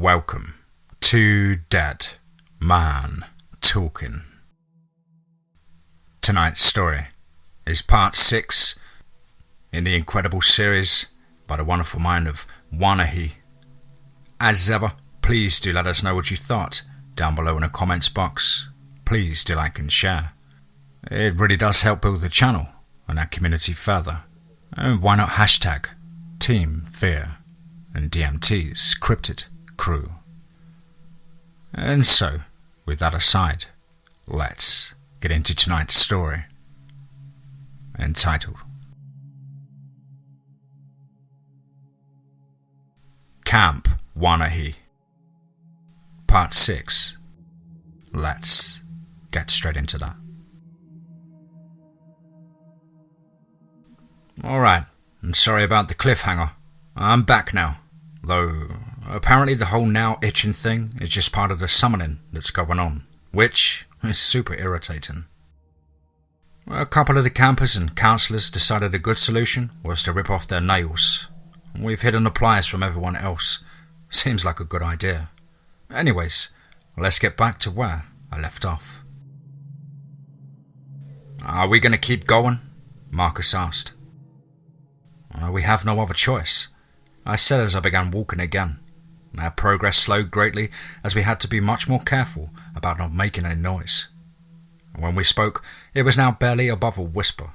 Welcome to Dead Man Talking. Tonight's story is part 6 in the incredible series by the wonderful mind of Wanahee. As ever, please do let us know what you thought down below in the comments box. Please do like and share. It really does help build the channel and our community further. And why not hashtag TeamFEAR and DMT's Cryptid crew. And so, with that aside, let's get into tonight's story, entitled Camp Wanahee, Part 6. Let's get straight into that. Alright, I'm sorry about the cliffhanger. I'm back now, though apparently the whole now itching thing is just part of the summoning that's going on, which is super irritating. A couple of the campers and counsellors decided a good solution was to rip off their nails. We've hidden the pliers from everyone else. Seems like a good idea. Anyways, let's get back to where I left off. Are we going to keep going? Marcus asked. We have no other choice, I said as I began walking again. Our progress slowed greatly as we had to be much more careful about not making any noise. When we spoke, it was now barely above a whisper.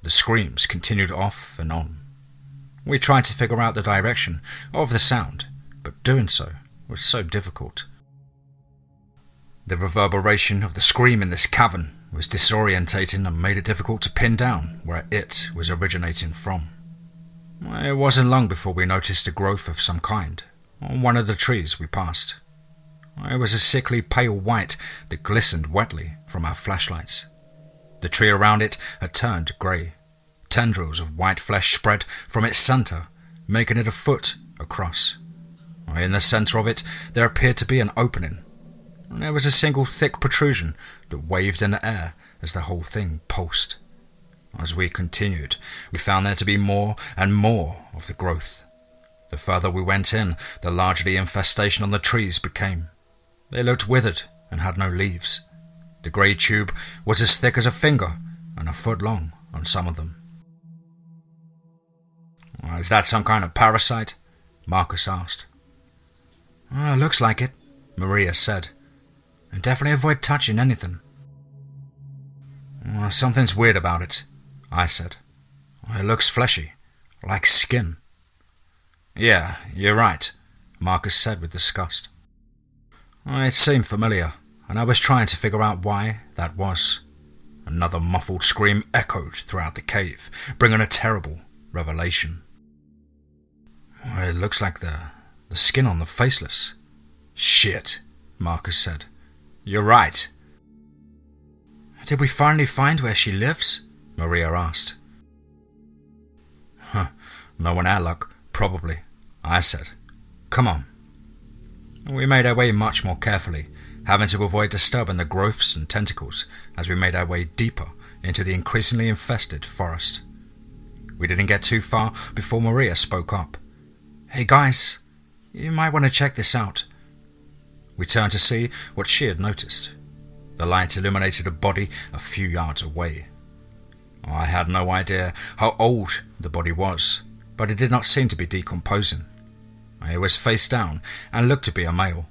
The screams continued off and on. We tried to figure out the direction of the sound, but doing so was so difficult. The reverberation of the scream in this cavern was disorientating and made it difficult to pin down where it was originating from. It wasn't long before we noticed a growth of some kind on one of the trees we passed. It was a sickly pale white that glistened wetly from our flashlights. The tree around it had turned grey. Tendrils of white flesh spread from its centre, making it a foot across. In the centre of it there appeared to be an opening. There was a single thick protrusion that waved in the air as the whole thing pulsed. As we continued, we found there to be more and more of the growth. The further we went in, the larger the infestation on the trees became. They looked withered and had no leaves. The grey tube was as thick as a finger and a foot long on some of them. Is that some kind of parasite? Marcus asked. Looks like it, Maria said. And definitely avoid touching anything. Something's weird about it, I said. It looks fleshy, like skin. Yeah, you're right, Marcus said with disgust. It seemed familiar, and I was trying to figure out why that was. Another muffled scream echoed throughout the cave, bringing a terrible revelation. It looks like the skin on the faceless. Shit, Marcus said. You're right. Did we finally find where she lives? Maria asked. No one our luck, probably, I said. Come on. We made our way much more carefully, having to avoid disturbing the growths and tentacles as we made our way deeper into the increasingly infested forest. We didn't get too far before Maria spoke up. Hey guys, you might want to check this out. We turned to see what she had noticed. The light illuminated a body a few yards away. I had no idea how old the body was, but it did not seem to be decomposing. It was face down and looked to be a male.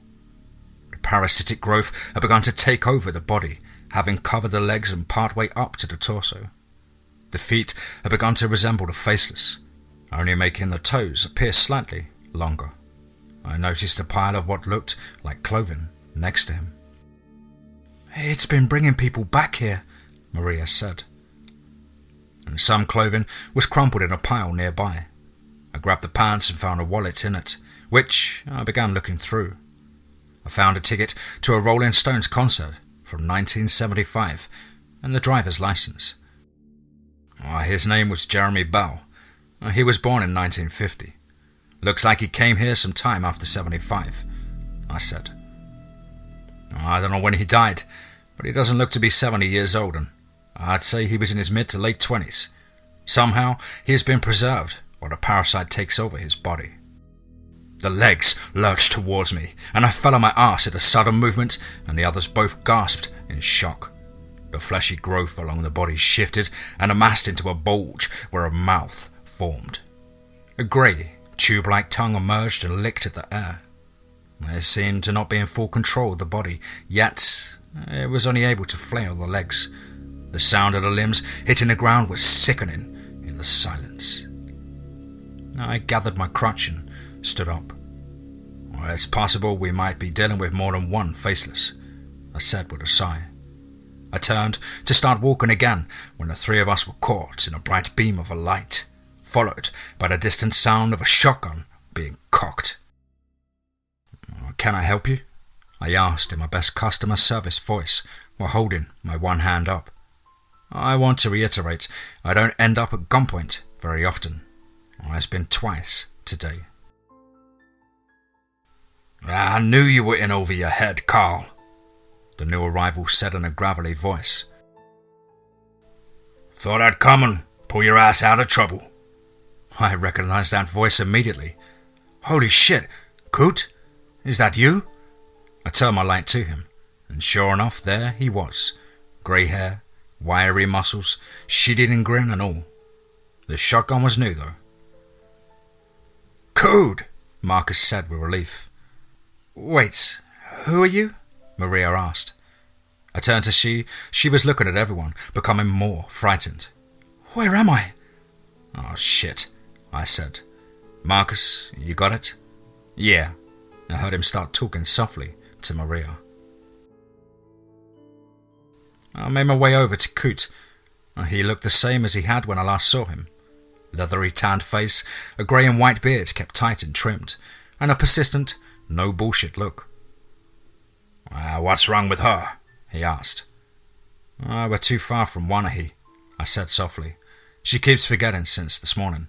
The parasitic growth had begun to take over the body, having covered the legs and partway up to the torso. The feet had begun to resemble the faceless, only making the toes appear slightly longer. I noticed a pile of what looked like clothing next to him. It's been bringing people back here, Maria said. And some clothing was crumpled in a pile nearby. I grabbed the pants and found a wallet in it, which I began looking through. I found a ticket to a Rolling Stones concert from 1975 and the driver's license. His name was Jeremy Bell. He was born in 1950. Looks like he came here some time after 75, I said. I don't know when he died, but he doesn't look to be 70 years old, and I'd say he was in his mid to late 20s. Somehow, he has been preserved while the parasite takes over his body. The legs lurched towards me, and I fell on my ass at a sudden movement, and the others both gasped in shock. The fleshy growth along the body shifted and amassed into a bulge where a mouth formed. A grey, tube-like tongue emerged and licked at the air. It seemed to not be in full control of the body, yet it was only able to flail the legs. The sound of the limbs hitting the ground was sickening in the silence. I gathered my crutch and stood up. It's possible we might be dealing with more than one faceless, I said with a sigh. I turned to start walking again when the three of us were caught in a bright beam of a light, followed by the distant sound of a shotgun being cocked. "Can I help you?" I asked in my best customer service voice while holding my one hand up. I want to reiterate, I don't end up at gunpoint very often. It's been twice today. "I knew you were in over your head, Carl," the new arrival said in a gravelly voice. "Thought I'd come and pull your ass out of trouble." I recognized that voice immediately. "Holy shit, Coot, is that you?" I turned my light to him, and sure enough, there he was. Grey hair, wiry muscles, shit-eating grin and all. The shotgun was new, though. "Coot," Marcus said with relief. "Wait, who are you?" Maria asked. I turned to she was looking at everyone, becoming more frightened. "Where am I?" "Oh shit," I said. "Marcus, you got it?" "Yeah." I heard him start talking softly to Maria. I made my way over to Coot. He looked the same as he had when I last saw him. Leathery tanned face, a grey and white beard kept tight and trimmed, and a persistent, no bullshit look. "What's wrong with her?" he asked. "We're too far from Wanahee," I said softly. "She keeps forgetting since this morning.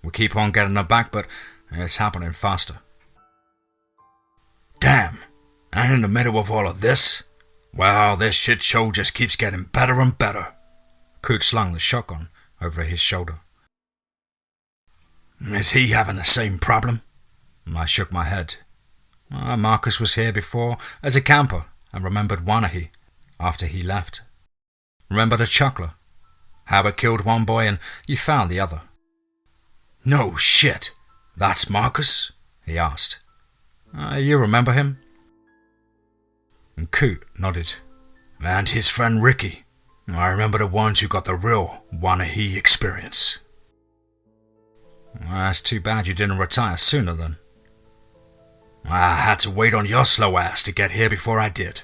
We keep on getting her back, but it's happening faster." "Damn, and in the middle of all of this? Well, this shit show just keeps getting better and better." Coot slung the shotgun over his shoulder. "Is he having the same problem?" I shook my head. Marcus was here before as a camper and remembered Wanahee after he left. Remembered a chuckler. How it killed one boy and you found the other. "No shit, that's Marcus?" he asked. You remember him?" And Coot nodded. "And his friend Ricky. I remember the ones who got the real Wanahee experience." "It's too bad you didn't retire sooner then." "I had to wait on your slow ass to get here before I did."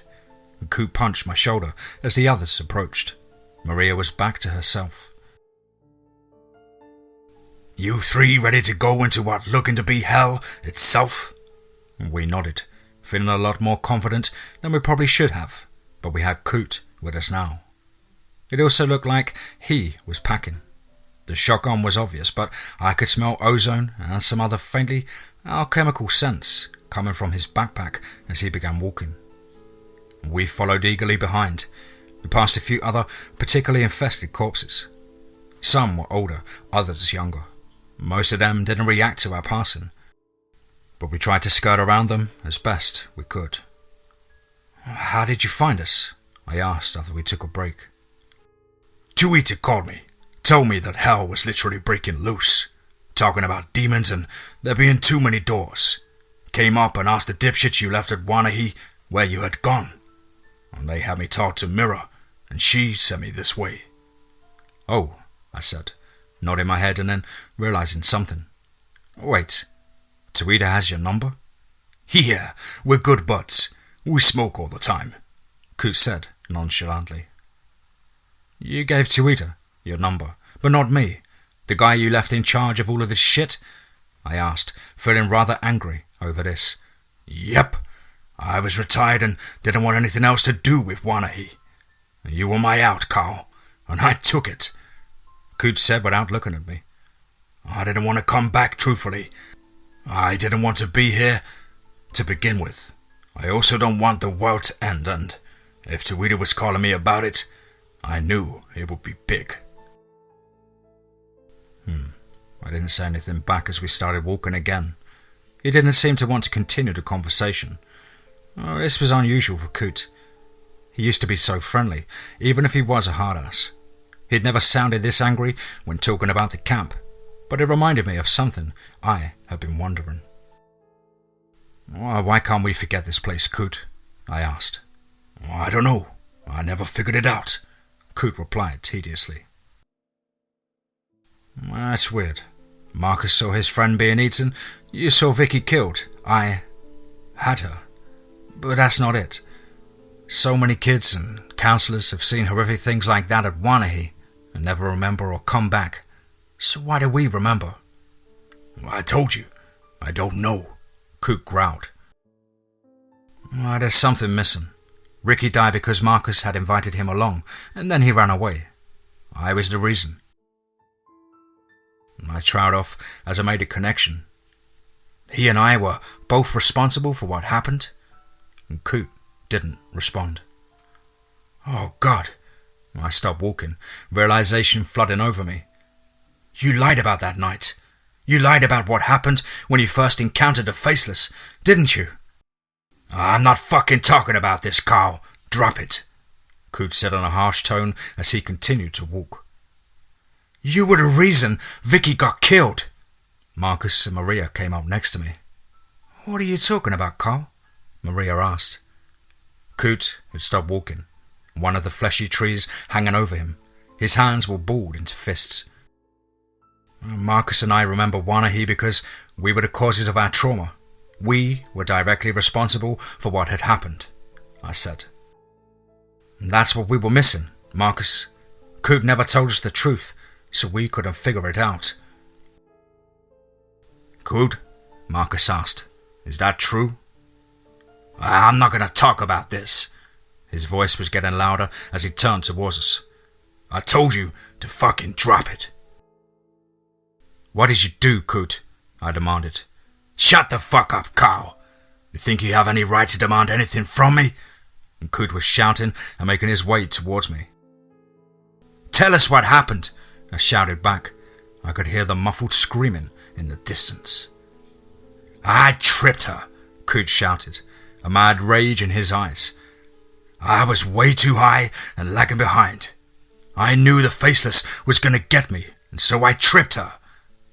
Coot punched my shoulder as the others approached. Maria was back to herself. "You three ready to go into what looking to be hell itself?" We nodded, feeling a lot more confident than we probably should have, but we had Coot with us now. It also looked like he was packing. The shotgun was obvious, but I could smell ozone and some other faintly alchemical scents coming from his backpack as he began walking. We followed eagerly behind, and passed a few other particularly infested corpses. Some were older, others younger. Most of them didn't react to our passing, but we tried to skirt around them as best we could. "How did you find us?" I asked after we took a break. "Tuita called me, told me that hell was literally breaking loose, talking about demons and there being too many doors. Came up and asked the dipshits you left at Wanahee where you had gone. And they had me talk to Mira, and she sent me this way." "Oh," I said, nodding my head and then realizing something. "Wait, Tuita has your number?" "Yeah, we're good buds. We smoke all the time," Coot said nonchalantly. "You gave Tuita your number, but not me, the guy you left in charge of all of this shit?" I asked, feeling rather angry over this. "Yep. I was retired and didn't want anything else to do with Wanahee. You were my out, Carl, and I took it," Coot said without looking at me. "I didn't want to come back, truthfully. I didn't want to be here to begin with. I also don't want the world to end, and if Tuita was calling me about it, I knew it would be big." I didn't say anything back as we started walking again. He didn't seem to want to continue the conversation. Oh, this was unusual for Coot. He used to be so friendly, even if he was a hard-ass. He'd never sounded this angry when talking about the camp, but it reminded me of something I had been wondering. Why can't we forget this place, Coot? I asked. I don't know. I never figured it out, Coot replied tediously. That's weird. Marcus saw his friend being eaten. You saw Vicky killed. I had her. But that's not it. So many kids and counsellors have seen horrific things like that at Wanahee and never remember or come back. So why do we remember? I told you. I don't know, Coot growled. There's something missing. Ricky died because Marcus had invited him along, and then he ran away. I was the reason. I trailed off as I made a connection. He and I were both responsible for what happened, and Coot didn't respond. Oh God. I stopped walking, realization flooding over me. You lied about that night. You lied about what happened when you first encountered the faceless, didn't you? I'm not fucking talking about this, Carl. Drop it, Coot said in a harsh tone as he continued to walk. You were the reason Vicky got killed. Marcus and Maria came up next to me. What are you talking about, Carl? Maria asked. Coot had stopped walking, one of the fleshy trees hanging over him. His hands were balled into fists. Marcus and I remember Wanahee because we were the causes of our trauma. We were directly responsible for what had happened, I said. That's what we were missing, Marcus. Coot never told us the truth, so we couldn't figure it out. Coot? Marcus asked. Is that true? I'm not going to talk about this. His voice was getting louder as he turned towards us. I told you to fucking drop it. What did you do, Coot? I demanded. Shut the fuck up, Carl. You think you have any right to demand anything from me? And Coot was shouting and making his way towards me. Tell us what happened, I shouted back. I could hear the muffled screaming in the distance. I tripped her, Coot shouted, a mad rage in his eyes. I was way too high and lagging behind. I knew the faceless was going to get me, and so I tripped her.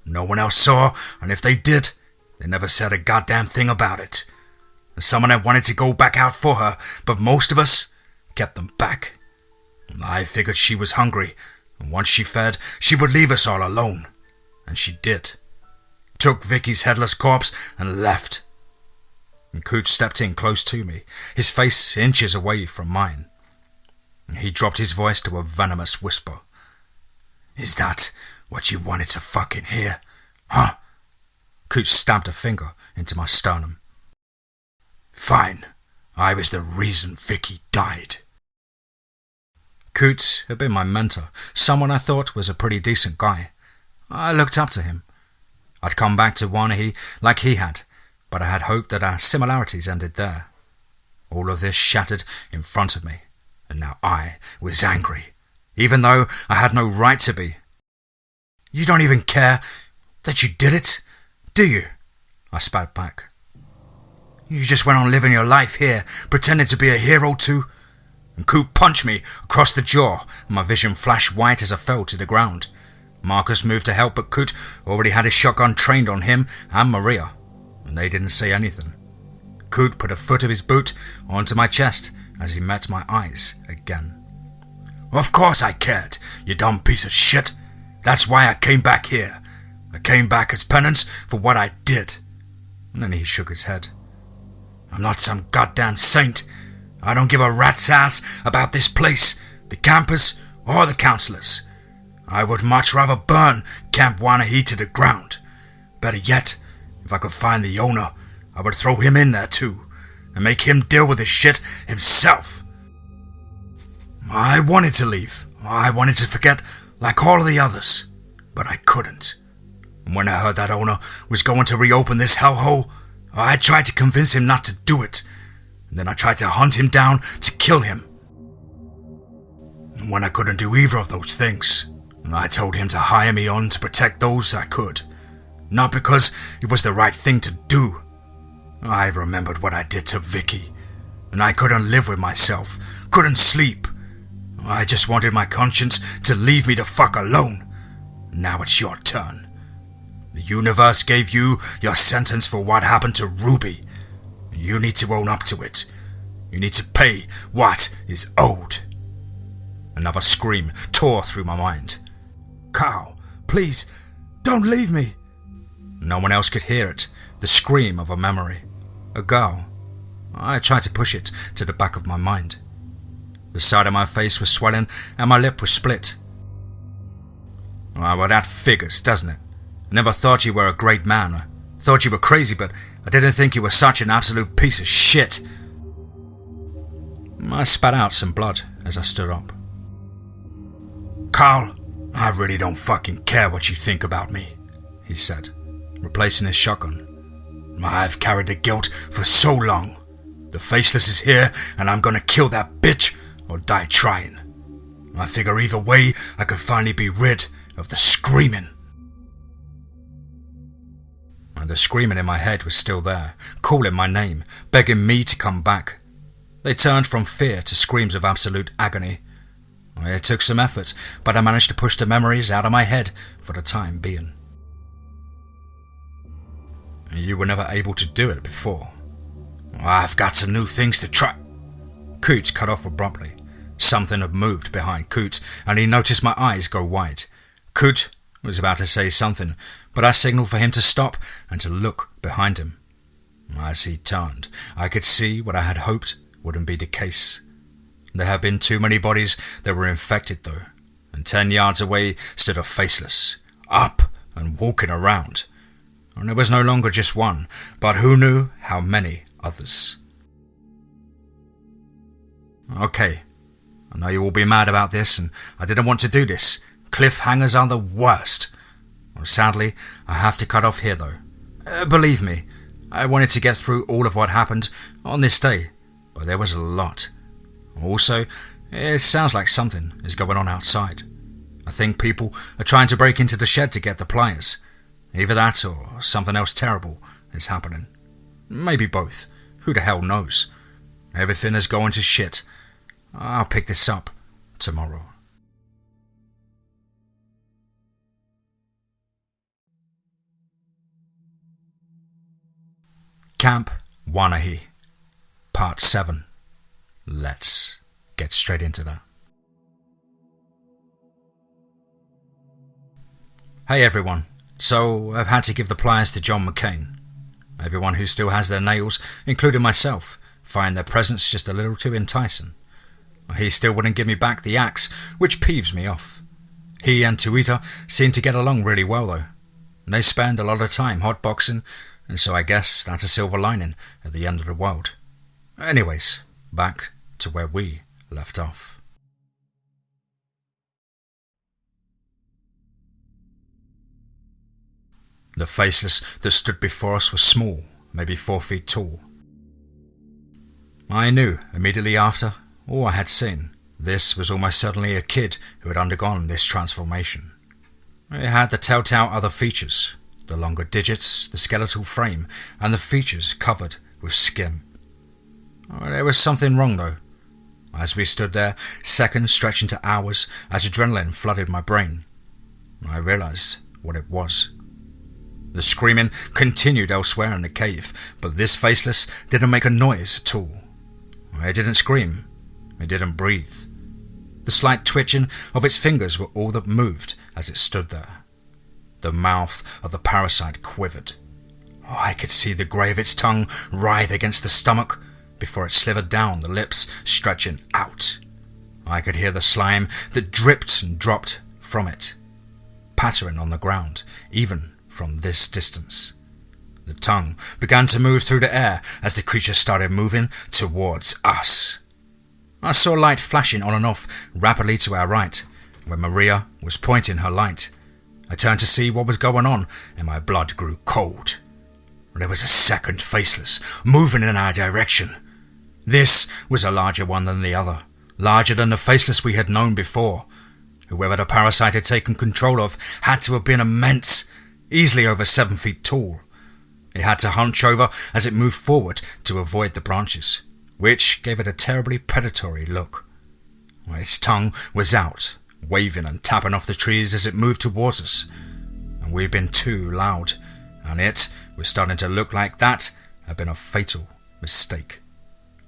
No one else saw, and if they did, they never said a goddamn thing about it. Someone had wanted to go back out for her, but most of us kept them back. I figured she was hungry, and once she fed, she would leave us all alone. And she did. Took Vicky's headless corpse and left. And Coot stepped in close to me, his face inches away from mine. He dropped his voice to a venomous whisper. Is that what you wanted to fucking hear? Huh? Coot stabbed a finger into my sternum. Fine. I was the reason Vicky died. Coot had been my mentor, someone I thought was a pretty decent guy. I looked up to him. I'd come back to Wanahee like he had, but I had hoped that our similarities ended there. All of this shattered in front of me, and now I was angry, even though I had no right to be. You don't even care that you did it, do you? I spat back. You just went on living your life here, pretending to be a hero too. And Coot punched me across the jaw, and my vision flashed white as I fell to the ground. Marcus moved to help, but Coot already had his shotgun trained on him and Maria, and they didn't say anything. Coot put a foot of his boot onto my chest as he met my eyes again. Of course I cared, you dumb piece of shit. That's why I came back here. I came back as penance for what I did. And then he shook his head. I'm not some goddamn saint. I don't give a rat's ass about this place, the campers, or the counsellors. I would much rather burn Camp Wanahee to the ground. Better yet, if I could find the owner, I would throw him in there too, and make him deal with his shit himself. I wanted to leave. I wanted to forget like all of the others, but I couldn't. And when I heard that owner was going to reopen this hellhole, I tried to convince him not to do it, and then I tried to hunt him down to kill him. And when I couldn't do either of those things, I told him to hire me on to protect those I could. not because it was the right thing to do. I remembered what I did to Vicky, and I couldn't live with myself, couldn't sleep. I just wanted my conscience to leave me the fuck alone. Now it's your turn. The universe gave you your sentence for what happened to Ruby. You need to own up to it. You need to pay what is owed. Another scream tore through my mind. Carl, please, don't leave me. No one else could hear it, the scream of a memory. A girl. I tried to push it to the back of my mind. The side of my face was swelling and my lip was split. Well, that figures, doesn't it? I never thought you were a great man. I thought you were crazy, but I didn't think you were such an absolute piece of shit. I spat out some blood as I stood up. Carl, I really don't fucking care what you think about me, he said, replacing his shotgun. I've carried the guilt for so long. The Faceless is here, and I'm gonna kill that bitch or die trying. I figure either way, I could finally be rid of the screaming. And the screaming in my head was still there, calling my name, begging me to come back. They turned from fear to screams of absolute agony. It took some effort, but I managed to push the memories out of my head for the time being. You were never able to do it before. I've got some new things to try. Coot cut off abruptly. Something had moved behind Coot, and he noticed my eyes go wide. Coot was about to say something, but I signaled for him to stop and to look behind him. As he turned, I could see what I had hoped wouldn't be the case. There had been too many bodies that were infected, though, and 10 yards away stood a Faceless, up and walking around. And there was no longer just one, but who knew how many others. Okay, I know you will be mad about this, and I didn't want to do this. Cliffhangers are the worst. Well, sadly, I have to cut off here, though. Believe me, I wanted to get through all of what happened on this day, but there was a lot. Also, it sounds like something is going on outside. I think people are trying to break into the shed to get the pliers. Either that or something else terrible is happening. Maybe both. Who the hell knows? Everything is going to shit. I'll pick this up tomorrow. Camp Wanahee, Part 7. Let's get straight into that. Hey everyone. So, I've had to give the pliers to John McCain. Everyone who still has their nails, including myself, find their presence just a little too enticing. He still wouldn't give me back the axe, which peeves me off. He and Tuita seem to get along really well, though. They spend a lot of time hotboxing, and so I guess that's a silver lining at the end of the world. Anyways, back to where we left off. The Faceless that stood before us was small, maybe 4 feet tall. I knew immediately after all I had seen, this was almost certainly a kid who had undergone this transformation. It had the telltale other features, the longer digits, the skeletal frame, and the features covered with skin. There was something wrong though. As we stood there, seconds stretching to hours, as adrenaline flooded my brain, I realized what it was. The screaming continued elsewhere in the cave, but this Faceless didn't make a noise at all. It didn't scream. It didn't breathe. The slight twitching of its fingers were all that moved as it stood there. The mouth of the parasite quivered. I could see the grey of its tongue writhe against the stomach before it slithered down, the lips stretching out. I could hear the slime that dripped and dropped from it, pattering on the ground, even from this distance. The tongue began to move through the air as the creature started moving towards us. I saw light flashing on and off rapidly to our right, where Maria was pointing her light. I turned to see what was going on, and my blood grew cold. There was a second Faceless moving in our direction. This was a larger one than the other, larger than the Faceless we had known before. Whoever the parasite had taken control of had to have been immense. easily over 7 feet tall. It had to hunch over as it moved forward to avoid the branches, which gave it a terribly predatory look. Its tongue was out, waving and tapping off the trees as it moved towards us, and we'd been too loud, and it was starting to look like that had been a fatal mistake.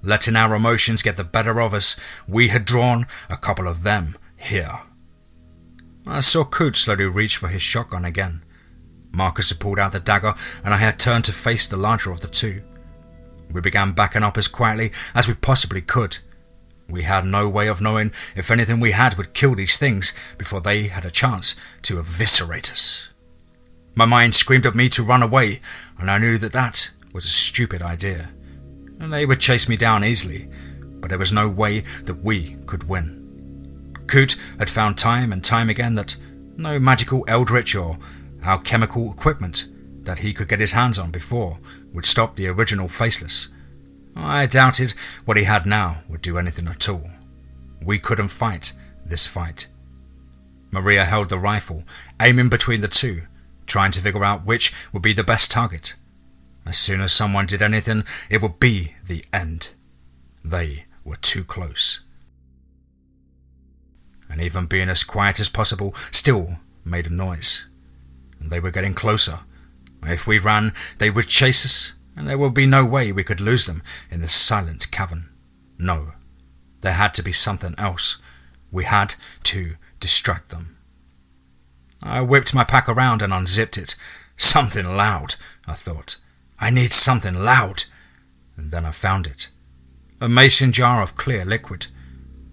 Letting our emotions get the better of us, we had drawn a couple of them here. I saw Coot slowly reach for his shotgun again. Marcus had pulled out the dagger, and I had turned to face the larger of the two. We began backing up as quietly as we possibly could. We had no way of knowing if anything we had would kill these things before they had a chance to eviscerate us. My mind screamed at me to run away, and I knew that that was a stupid idea. And they would chase me down easily, but there was no way that we could win. Coot had found time and time again that no magical eldritch or alchemical equipment that he could get his hands on before would stop the original faceless. I doubted what he had now would do anything at all. We couldn't fight this fight. Maria held the rifle, aiming between the two, trying to figure out which would be the best target. As soon as someone did anything, it would be the end. They were too close. And even being as quiet as possible still made a noise. They were getting closer. If we ran, they would chase us, and there would be no way we could lose them in the silent cavern. No, there had to be something else. We had to distract them. I whipped my pack around and unzipped it. Something loud, I thought. I need something loud. And then I found it. A mason jar of clear liquid.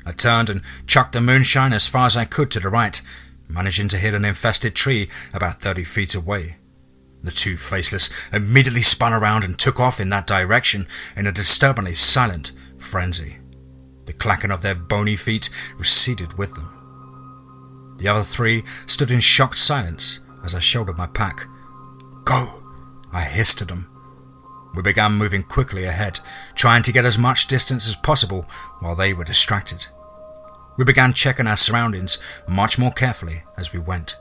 I turned and chucked the moonshine as far as I could to the right, managing to hit an infested tree about 30 feet away. The two faceless immediately spun around and took off in that direction in a disturbingly silent frenzy. The clacking of their bony feet receded with them. The other three stood in shocked silence as I shouldered my pack. "Go!" I hissed at them. We began moving quickly ahead, trying to get as much distance as possible while they were distracted. We began checking our surroundings much more carefully as we went,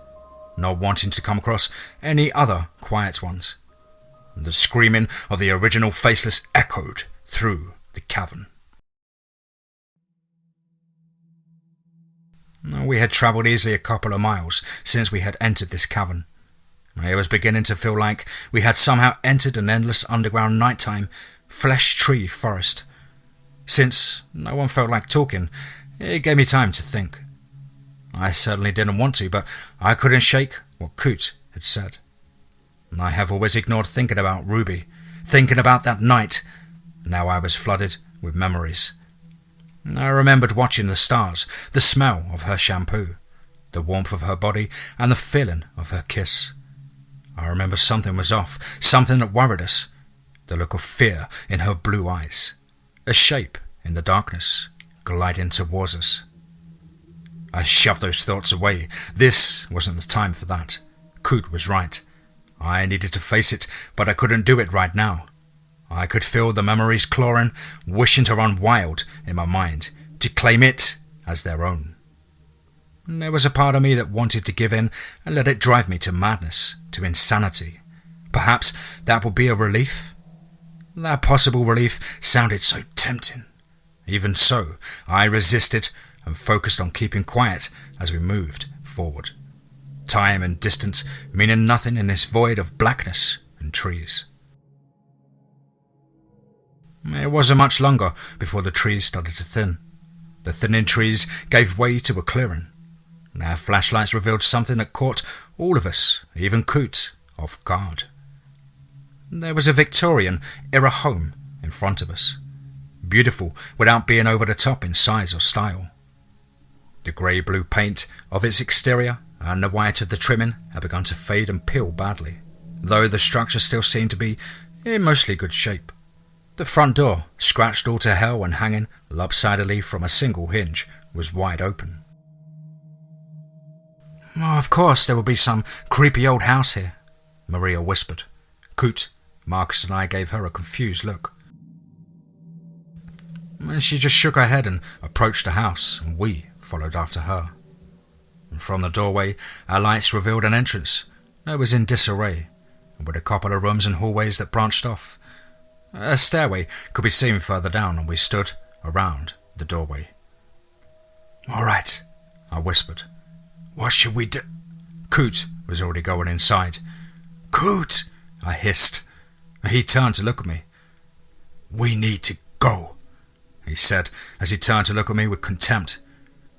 not wanting to come across any other quiet ones. The screaming of the original faceless echoed through the cavern. We had travelled easily a couple of miles since we had entered this cavern. It was beginning to feel like we had somehow entered an endless underground nighttime flesh-tree forest. Since no one felt like talking, it gave me time to think. I certainly didn't want to, but I couldn't shake what Coot had said. I have always ignored thinking about Ruby, thinking about that night. Now I was flooded with memories. I remembered watching the stars, the smell of her shampoo, the warmth of her body, and the feeling of her kiss. I remember something was off, something that worried us, the look of fear in her blue eyes, a shape in the darkness gliding towards us. I shoved those thoughts away. This wasn't the time for that. Coot was right. I needed to face it, but I couldn't do it right now. I could feel the memories clawing, wishing to run wild in my mind, to claim it as their own. There was a part of me that wanted to give in and let it drive me to madness, to insanity. Perhaps that would be a relief. That possible relief sounded so tempting. Even so, I resisted and focused on keeping quiet as we moved forward. Time and distance meaning nothing in this void of blackness and trees. It wasn't much longer before the trees started to thin. The thinning trees gave way to a clearing. Our flashlights revealed something that caught all of us, even Coot, off guard. There was a Victorian era home in front of us, beautiful without being over the top in size or style. The grey-blue paint of its exterior and the white of the trimming had begun to fade and peel badly, though the structure still seemed to be in mostly good shape. The front door, scratched all to hell and hanging lopsidedly from a single hinge, was wide open. "Oh, of course there will be some creepy old house here," Maria whispered. Coot, Marcus and I gave her a confused look. She just shook her head and approached the house, and we followed after her. And from the doorway, our lights revealed an entrance, It was in disarray, with a couple of rooms and hallways that branched off. A stairway could be seen further down, and we stood around the doorway. "All right," I whispered. "What should we do?" Coot was already going inside. "Coot!" I hissed. He turned to look at me. "We need to go," he said as he turned to look at me with contempt.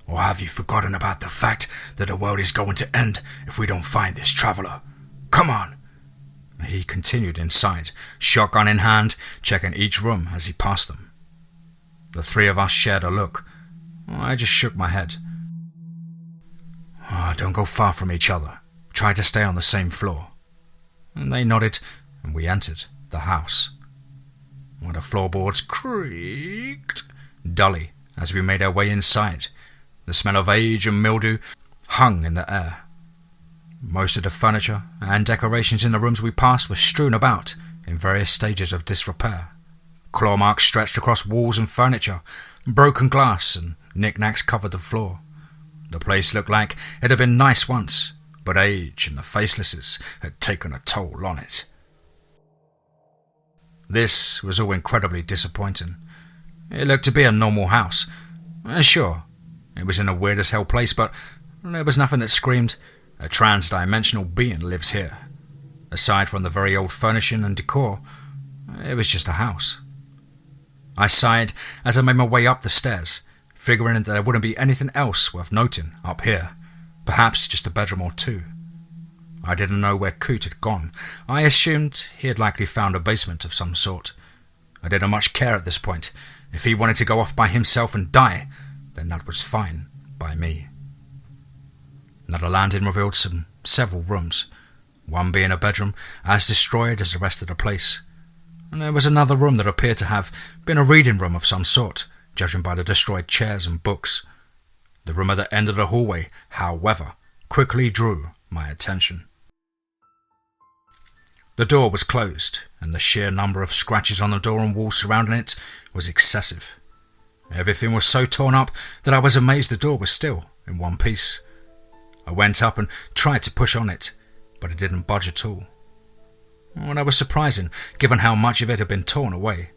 "Or have you forgotten about the fact that the world is going to end if we don't find this traveller? Come on!" He continued inside, shotgun in hand, checking each room as he passed them. The three of us shared a look. I just shook my head. "Don't go far from each other. Try to stay on the same floor." And they nodded, and we entered the house. The floorboards creaked dully as we made our way inside. The smell of age and mildew hung in the air. Most of the furniture and decorations in the rooms we passed were strewn about in various stages of disrepair. Claw marks stretched across walls and furniture. Broken glass and knickknacks covered the floor. The place looked like it had been nice once, but age and the facelesses had taken a toll on it. This was all incredibly disappointing. It looked to be a normal house. Sure, it was in a weird-as-hell place, but there was nothing that screamed, "A trans-dimensional being lives here." Aside from the very old furnishing and decor, it was just a house. I sighed as I made my way up the stairs, figuring that there wouldn't be anything else worth noting up here, perhaps just a bedroom or two. I didn't know where Coot had gone. I assumed he had likely found a basement of some sort. I didn't much care at this point. If he wanted to go off by himself and die, then that was fine by me. Now the landing revealed several rooms, one being a bedroom as destroyed as the rest of the place. And there was another room that appeared to have been a reading room of some sort, judging by the destroyed chairs and books. The room at the end of the hallway, however, quickly drew my attention. The door was closed, and the sheer number of scratches on the door and walls surrounding it was excessive. Everything was so torn up that I was amazed the door was still in one piece. I went up and tried to push on it, but it didn't budge at all. That was surprising, given how much of it had been torn away.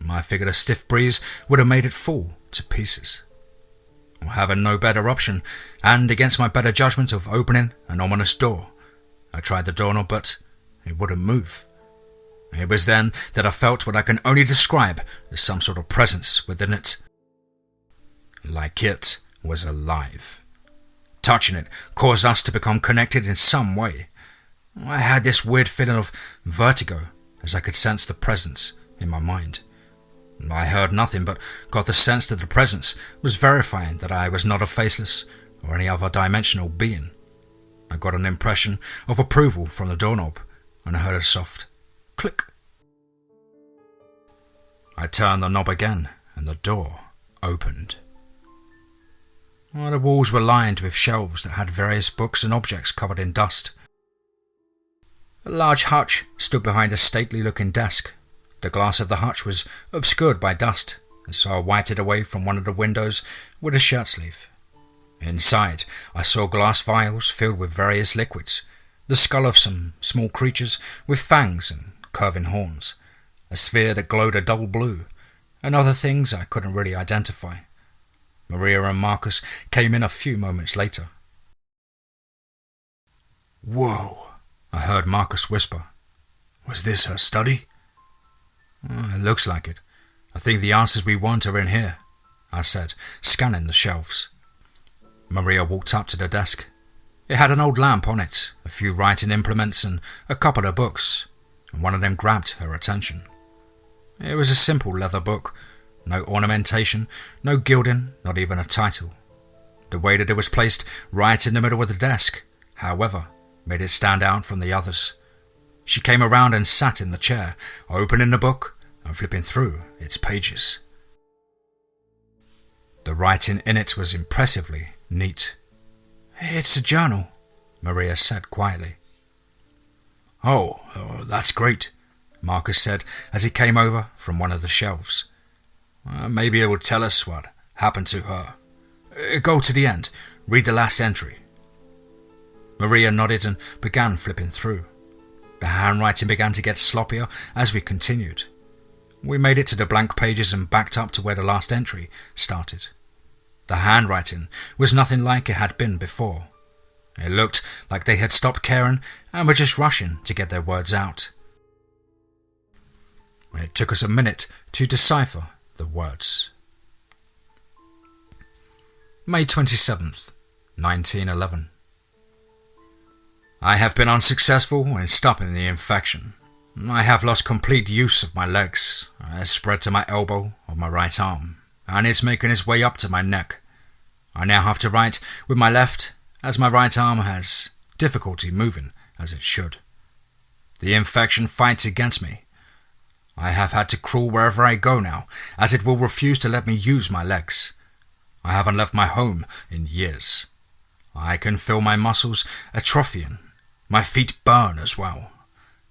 I figured a stiff breeze would have made it fall to pieces. Having no better option, and against my better judgment of opening an ominous door, I tried the doorknob, but it wouldn't move. It was then that I felt what I can only describe as some sort of presence within it. Like it was alive. Touching it caused us to become connected in some way. I had this weird feeling of vertigo as I could sense the presence in my mind. I heard nothing but got the sense that the presence was verifying that I was not a faceless or any other dimensional being. I got an impression of approval from the doorknob, and I heard a soft click. I turned the knob again, and the door opened. The walls were lined with shelves that had various books and objects covered in dust. A large hutch stood behind a stately-looking desk. The glass of the hutch was obscured by dust, and so I wiped it away from one of the windows with a shirt sleeve. Inside, I saw glass vials filled with various liquids, the skull of some small creatures with fangs and curving horns, a sphere that glowed a dull blue, and other things I couldn't really identify. Maria and Marcus came in a few moments later. "Whoa," I heard Marcus whisper. "Was this her study?" "It looks like it. I think the answers we want are in here," I said, scanning the shelves. Maria walked up to the desk. It had an old lamp on it, a few writing implements and a couple of books, and one of them grabbed her attention. It was a simple leather book, no ornamentation, no gilding, not even a title. The way that it was placed right in the middle of the desk, however, made it stand out from the others. She came around and sat in the chair, opening the book and flipping through its pages. The writing in it was impressively neat. "It's a journal," Maria said quietly. Oh, that's great," Marcus said as he came over from one of the shelves. "Maybe it will tell us what happened to her. Go to the end. Read the last entry." Maria nodded and began flipping through. The handwriting began to get sloppier as we continued. We made it to the blank pages and backed up to where the last entry started. The handwriting was nothing like it had been before. It looked like they had stopped caring and were just rushing to get their words out. It took us a minute to decipher the words. May 27th, 1911. I have been unsuccessful in stopping the infection. I have lost complete use of my legs. It has spread to my elbow of my right arm, and it's making its way up to my neck. I now have to write with my left, as my right arm has difficulty moving as it should. The infection fights against me. I have had to crawl wherever I go now, as it will refuse to let me use my legs. I haven't left my home in years. I can feel my muscles atrophying. My feet burn as well.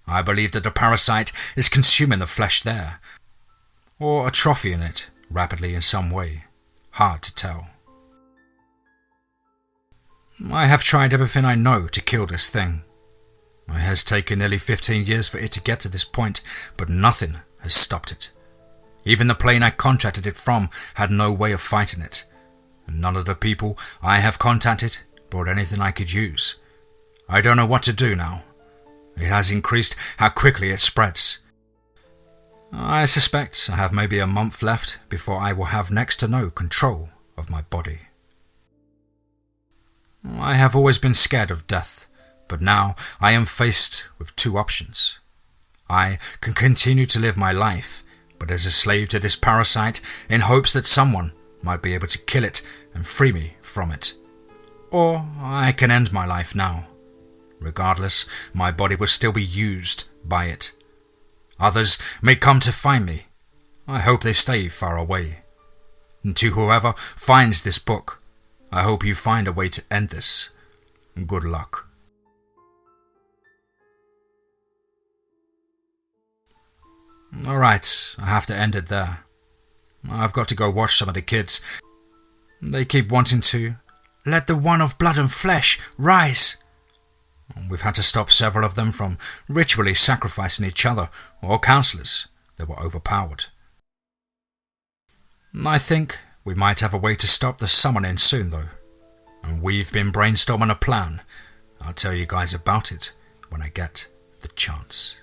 I believe that the parasite is consuming the flesh there, or atrophying it rapidly in some way. Hard to tell. I have tried everything I know to kill this thing. It has taken nearly 15 years for it to get to this point, but nothing has stopped it. Even the plane I contracted it from had no way of fighting it, and none of the people I have contacted brought anything I could use. I don't know what to do now. It has increased how quickly it spreads. I suspect I have maybe a month left before I will have next to no control of my body. I have always been scared of death, but now I am faced with two options. I can continue to live my life, but as a slave to this parasite in hopes that someone might be able to kill it and free me from it. Or I can end my life now. Regardless, my body will still be used by it. Others may come to find me. I hope they stay far away. And to whoever finds this book, I hope you find a way to end this. Good luck. Alright, I have to end it there. I've got to go watch some of the kids. They keep wanting to let the one of blood and flesh rise. We've had to stop several of them from ritually sacrificing each other or counsellors that were overpowered. I think we might have a way to stop the summoning soon though, and we've been brainstorming a plan. I'll tell you guys about it when I get the chance.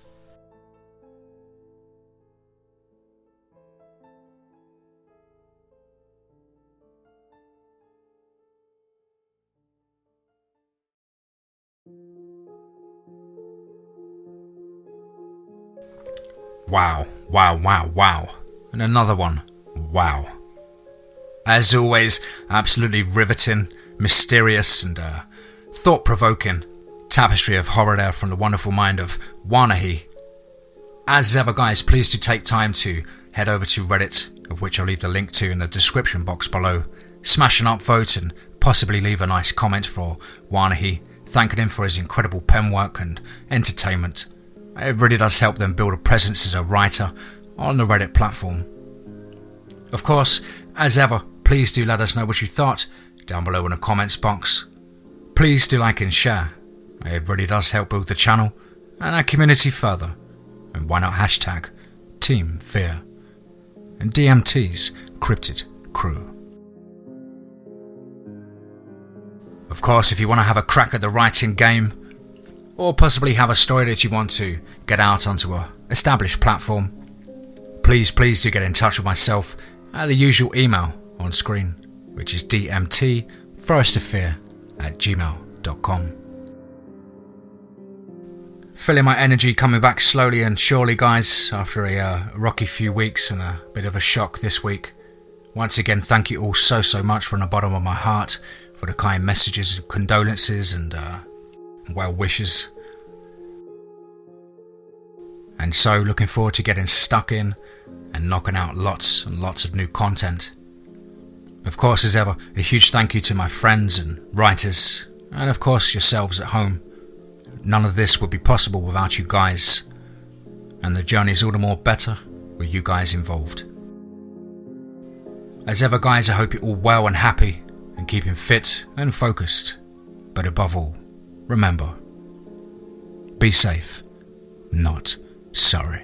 Wow, wow, wow, wow. And another one. Wow. As always, absolutely riveting, mysterious and thought-provoking tapestry of horror there from the wonderful mind of Wanahee. As ever guys, please do take time to head over to Reddit, of which I'll leave the link to in the description box below. Smash an upvote and possibly leave a nice comment for Wanahee, thanking him for his incredible pen work and entertainment. It really does help them build a presence as a writer on the Reddit platform. Of course, as ever, please do let us know what you thought down below in the comments box. Please do like and share. It really does help build the channel and our community further. And why not hashtag TeamFEAR and DMT's Cryptid crew. Of course, if you want to have a crack at the writing game, or possibly have a story that you want to get out onto a established platform, please do get in touch with myself at the usual email on screen, which is dmtforestofear@gmail.com. Feeling my energy coming back slowly and surely guys, after a rocky few weeks and a bit of a shock this week. Once again, thank you all so much from the bottom of my heart for the kind messages, condolences and well wishes. And so looking forward to getting stuck in and knocking out lots and lots of new content. Of course, as ever, a huge thank you to my friends and writers, and of course yourselves at home. None of this would be possible without you guys, and the journey's all the more better with you guys involved. As ever guys, I hope you're all well and happy and keeping fit and focused, but above all, remember, be safe, not sorry.